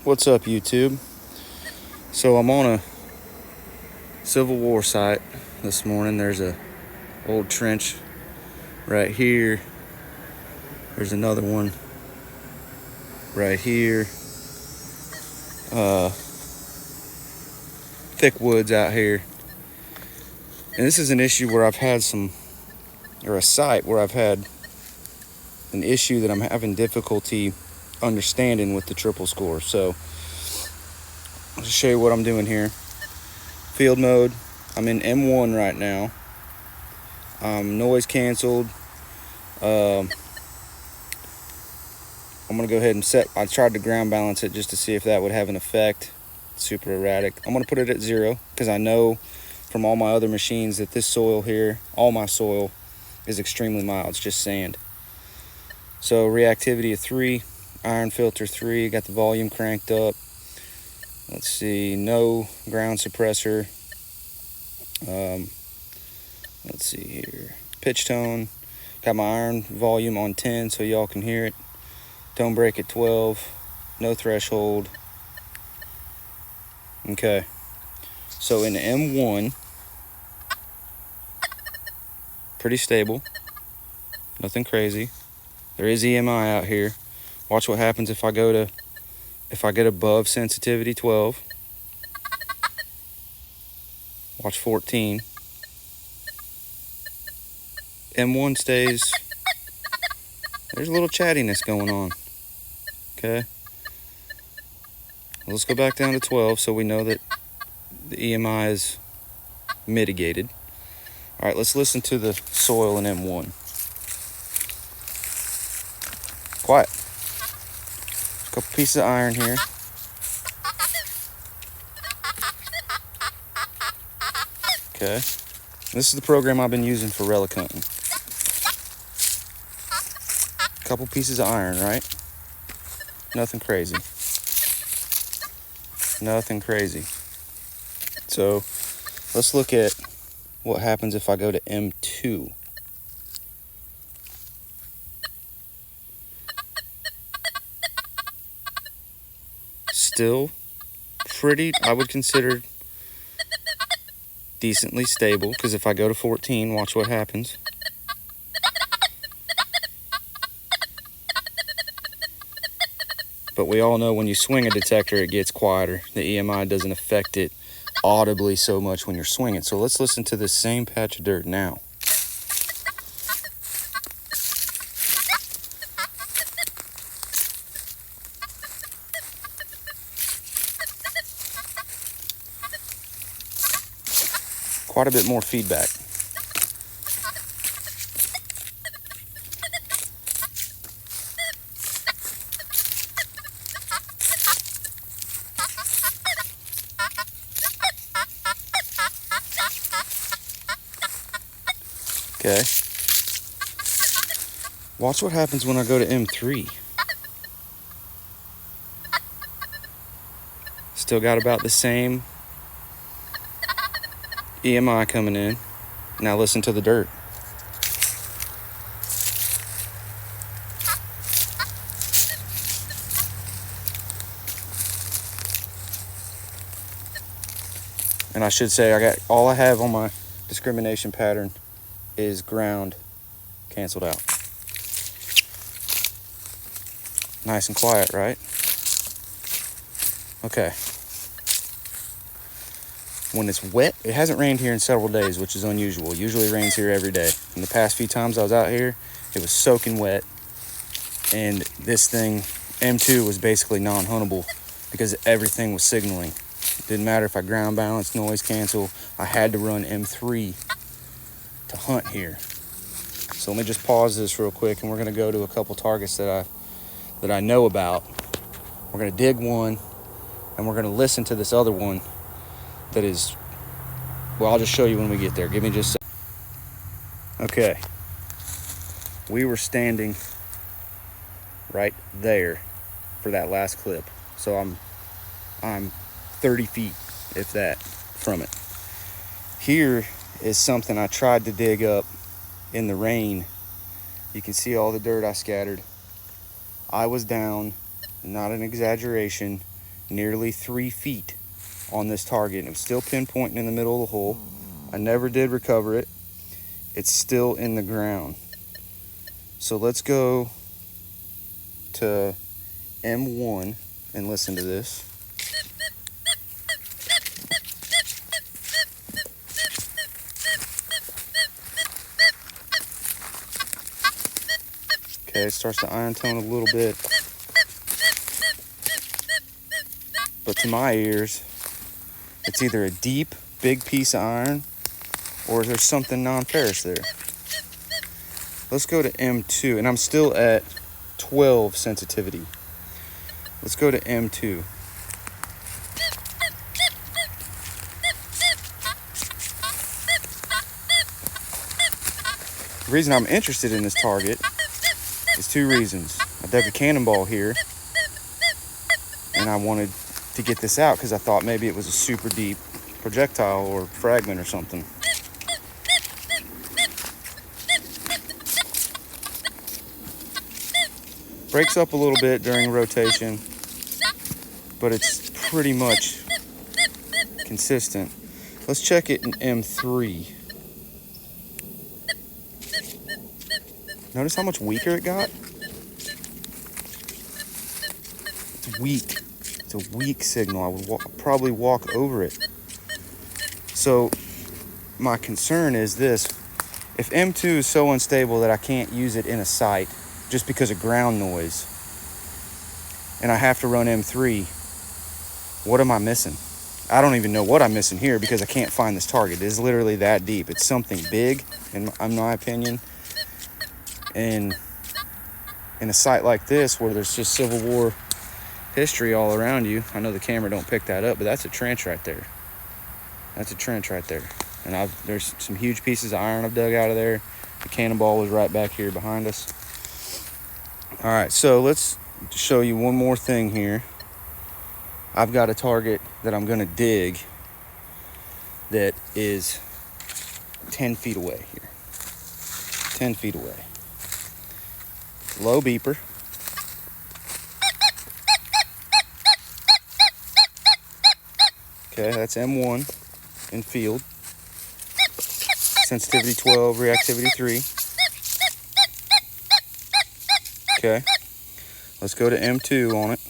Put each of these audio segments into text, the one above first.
What's up, YouTube? So I'm on a Civil War site this morning. There's a old trench right here. There's another one right here. Thick woods out here. And this is an issue where I've had a site where I've had an issue that I'm having difficulty understanding with the triple score. So I'll just show you what I'm doing here. Field mode. I'm in M1 right now. Noise canceled. I'm gonna go ahead and I tried to ground balance it just to see if that would have an effect. Super erratic. I'm gonna put it at 0 because I know from all my other machines that this soil here, all my soil, is extremely mild. It's just sand. So reactivity of 3, iron filter 3, got the volume cranked up. Let's see, no ground suppressor. Let's see here. Pitch tone, got my iron volume on 10 so y'all can hear it. Tone break at 12, no threshold. Okay, so in M1, pretty stable, nothing crazy. There is EMI out here. Watch what happens if I get above sensitivity 12. Watch 14. M1 stays, there's a little chattiness going on. Okay. Let's go back down to 12 so we know that the EMI is mitigated. All right, let's listen to the soil in M1. Quiet. A couple pieces of iron here. Okay. This is the program I've been using for relic hunting. Couple pieces of iron, right? Nothing crazy. Nothing crazy. So let's look at what happens if I go to M2. Still pretty, I would consider decently stable, because if I go to 14, watch what happens. But we all know when you swing a detector, it gets quieter. The EMI doesn't affect it audibly so much when you're swinging. So let's listen to this same patch of dirt now. Quite a bit more feedback. Okay. Watch what happens when I go to M3. Still got about the same EMI coming in. Now listen to the dirt. And I should say, all I have on my discrimination pattern is ground canceled out. Nice and quiet, right? Okay. When it's wet, it hasn't rained here in several days, which is unusual. Usually it rains here every day. In the past few times I was out here, it was soaking wet. And this thing, M2, was basically non-huntable because everything was signaling. It didn't matter if I ground balanced, noise cancel. I had to run M3 to hunt here. So let me just pause this real quick, and we're going to go to a couple targets that I know about. We're going to dig one, and we're going to listen to this other one that is, well, I'll just show you when we get there. Give me just a second. Okay. We were standing right there for that last clip. So I'm 30 feet, if that, from it. Here is something I tried to dig up in the rain. You can see all the dirt I scattered. I was down, not an exaggeration, nearly 3 feet on this target, and it was still pinpointing in the middle of the hole. I never did recover it. It's still in the ground. So let's go to M1 and listen to this. Okay, it starts to iron tone a little bit. But to my ears, it's either a deep, big piece of iron or there's something non-ferrous there. Let's go to M2, and I'm still at 12 sensitivity. Let's go to M2. The reason I'm interested in this target is 2 reasons. I dug a cannonball here, and I wanted to get this out because I thought maybe it was a super deep projectile or fragment or something. Breaks up a little bit during rotation, but it's pretty much consistent. Let's check it in M3. Notice how much weaker it got? It's weak. It's a weak signal. I would probably walk over it. So my concern is this. If M2 is so unstable that I can't use it in a site just because of ground noise, and I have to run M3, what am I missing? I don't even know what I'm missing here because I can't find this target. It is literally that deep. It's something big, in my opinion. And in a site like this where there's just Civil War history all around you, I know the camera don't pick that up, but that's a trench right there. That's a trench right there. And there's some huge pieces of iron I've dug out of there. The cannonball was right back here behind us. All right, so let's show you one more thing here. I've got a target that I'm gonna dig that is 10 feet away here. 10 feet away. Low beeper. Okay, that's M1 in field. Sensitivity 12, reactivity 3. Okay, let's go to M2 on it.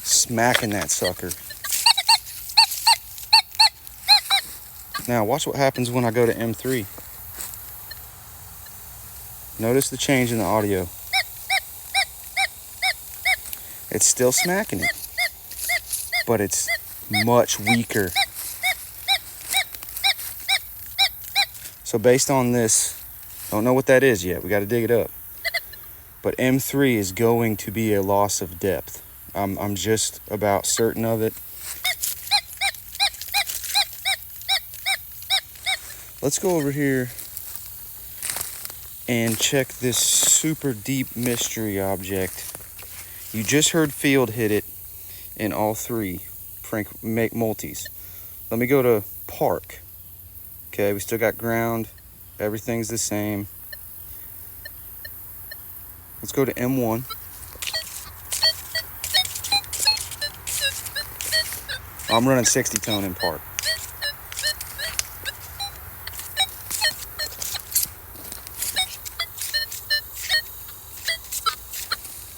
Smacking that sucker. Now watch what happens when I go to M3. Notice the change in the audio. It's still smacking it, but it's much weaker. So based on this, don't know what that is yet. We got to dig it up. But M3 is going to be a loss of depth. I'm just about certain of it. Let's go over here and check this super deep mystery object. You just heard Field hit it in all 3 Frank make multis. Let me go to Park. Okay, we still got ground. Everything's the same. Let's go to M1. I'm running 60 tone in Park.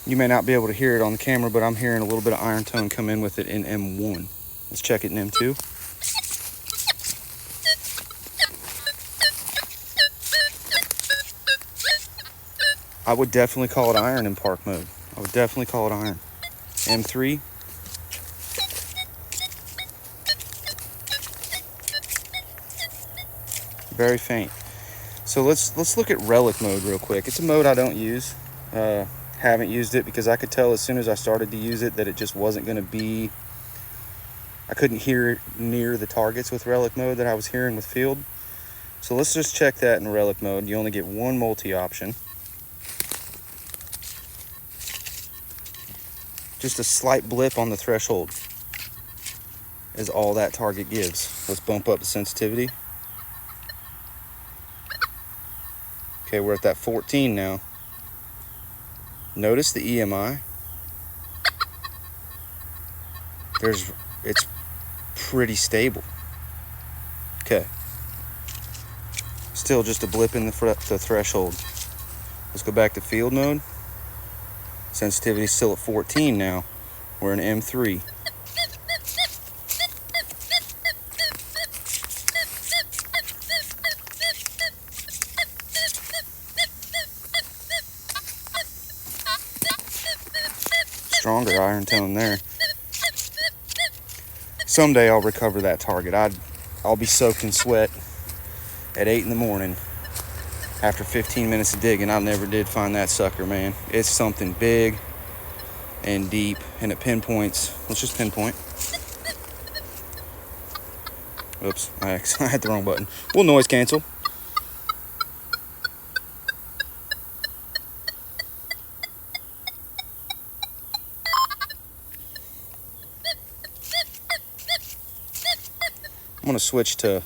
You may not be able to hear it on the camera, but I'm hearing a little bit of iron tone come in with it in M1. Let's check it in M2. I would definitely call it iron in Park mode. I would definitely call it iron. M3. Very faint. So let's look at relic mode real quick. It's a mode I don't use. Haven't used it because I could tell as soon as I started to use it that it just wasn't going to be, I couldn't hear it near the targets with relic mode that I was hearing with field. So let's just check that in relic mode. You only get 1 multi option. Just a slight blip on the threshold is all that target gives. Let's bump up the sensitivity. Okay, we're at that 14 now. Notice the EMI. It's pretty stable. Okay. Still just a blip in the threshold. Let's go back to field mode. Sensitivity is still at 14 now. We're in M3. Stronger iron tone there. Someday I'll recover that target. I'll be soaked in sweat at 8 in the morning after 15 minutes of digging. I never did find that sucker, man. It's something big and deep, and it pinpoints. Let's just pinpoint. Oops, I had the wrong button. We'll noise cancel. I'm gonna switch to,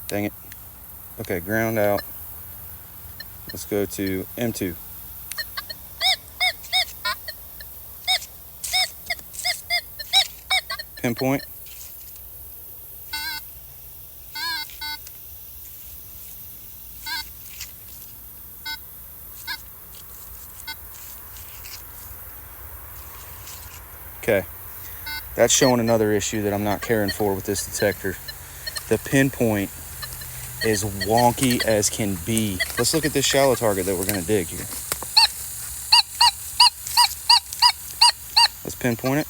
dang it. Okay, ground out. Let's go to M2. Pinpoint. Okay, that's showing another issue that I'm not caring for with this detector. The pinpoint is wonky as can be. Let's look at this shallow target that we're gonna dig here. Let's pinpoint it.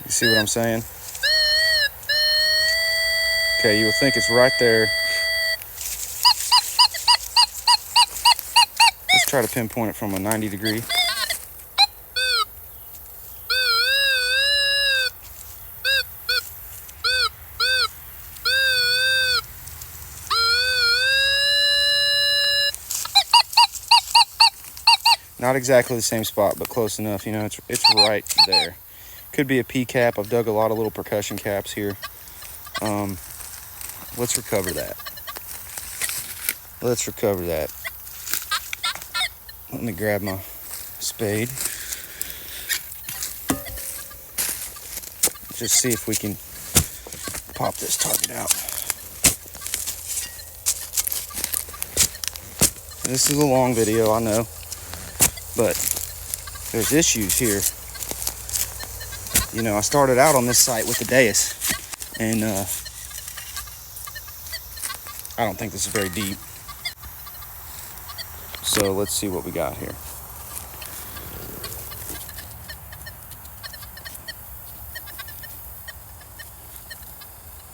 You see what I'm saying? Okay, you would think it's right there. Let's try to pinpoint it from a 90 degree. Not exactly the same spot, but close enough. You know, it's right there. Could be a P cap. I've dug a lot of little percussion caps here. Let's recover that. Let me grab my spade. Just see if we can pop this target out. This is a long video, I know, but there's issues here. You know, I started out on this site with the dais, and I don't think this is very deep. So let's see what we got here.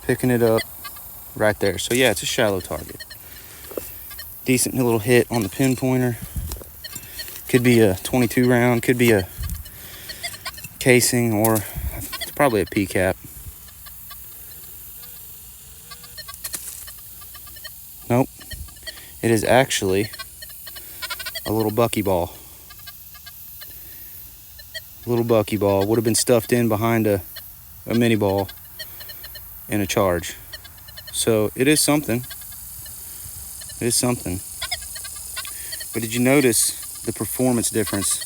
Picking it up right there. So yeah, it's a shallow target. Decent little hit on the pinpointer. Could be a 22 round, could be a casing, or it's probably a P cap. Nope. It is actually a little buckyball. Little buckyball. Would have been stuffed in behind a mini ball in a charge. So it is something. It is something. But did you notice the performance difference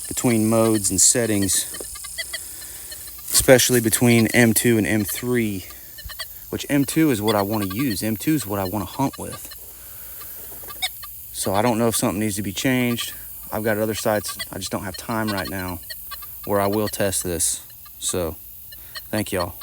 between modes and settings, especially between M2 and M3, which M2 is what I want to use. M2 is what I want to hunt with. So I don't know if something needs to be changed. I've got other sites. I just don't have time right now where I will test this. So thank y'all.